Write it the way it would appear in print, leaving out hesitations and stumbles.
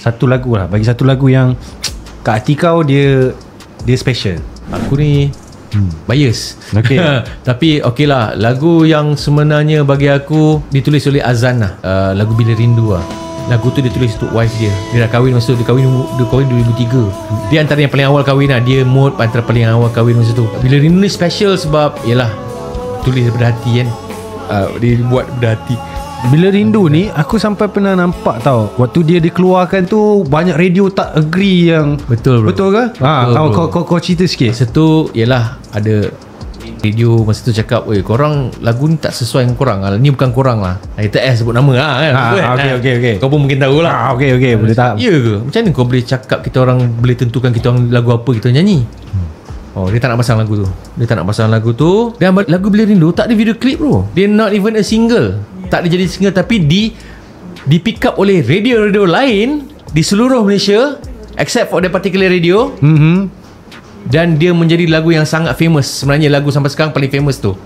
satu lagu lah. Bagi satu lagu yang kat hati kau dia special. Aku ni bias. Okay. Tapi okey lah, lagu yang sebenarnya bagi aku ditulis oleh Azan lah. Lagu Bila Rindu lah. Lagu tu dia tulis untuk wife dia. Dia dah kahwin masa tu. Dia kahwin 2003. Dia antara yang paling awal kahwin lah. Dia mode antara paling awal kahwin masa tu. Bila Rindu ni special sebab yalah, tulis daripada hati kan. Dia buat daripada hati. Bila Rindu ni aku sampai pernah nampak tau, waktu dia dikeluarkan tu banyak radio tak agree yang Betul bro. betul ke? Kau cerita sikit. Masa tu yalah, ada radio masa tu cakap, "Oi, korang lagu ni tak sesuai dengan korang lah. Ni bukan korang lah." Kita sebut nama lah kan. Okay. Kau pun mungkin tahulah. Okay, boleh tak? Ya ke? Macam mana kau boleh cakap kita orang boleh tentukan kita orang lagu apa kita nyanyi? Oh, dia tak nak pasang lagu tu. Dan lagu Bila Rindu tak ada video klip bro. Dia not even a single. Tak ada jadi single, tapi di pick up oleh radio-radio lain di seluruh Malaysia except for the particular radio. Dan dia menjadi lagu yang sangat famous. Sebenarnya lagu sampai sekarang paling famous tu.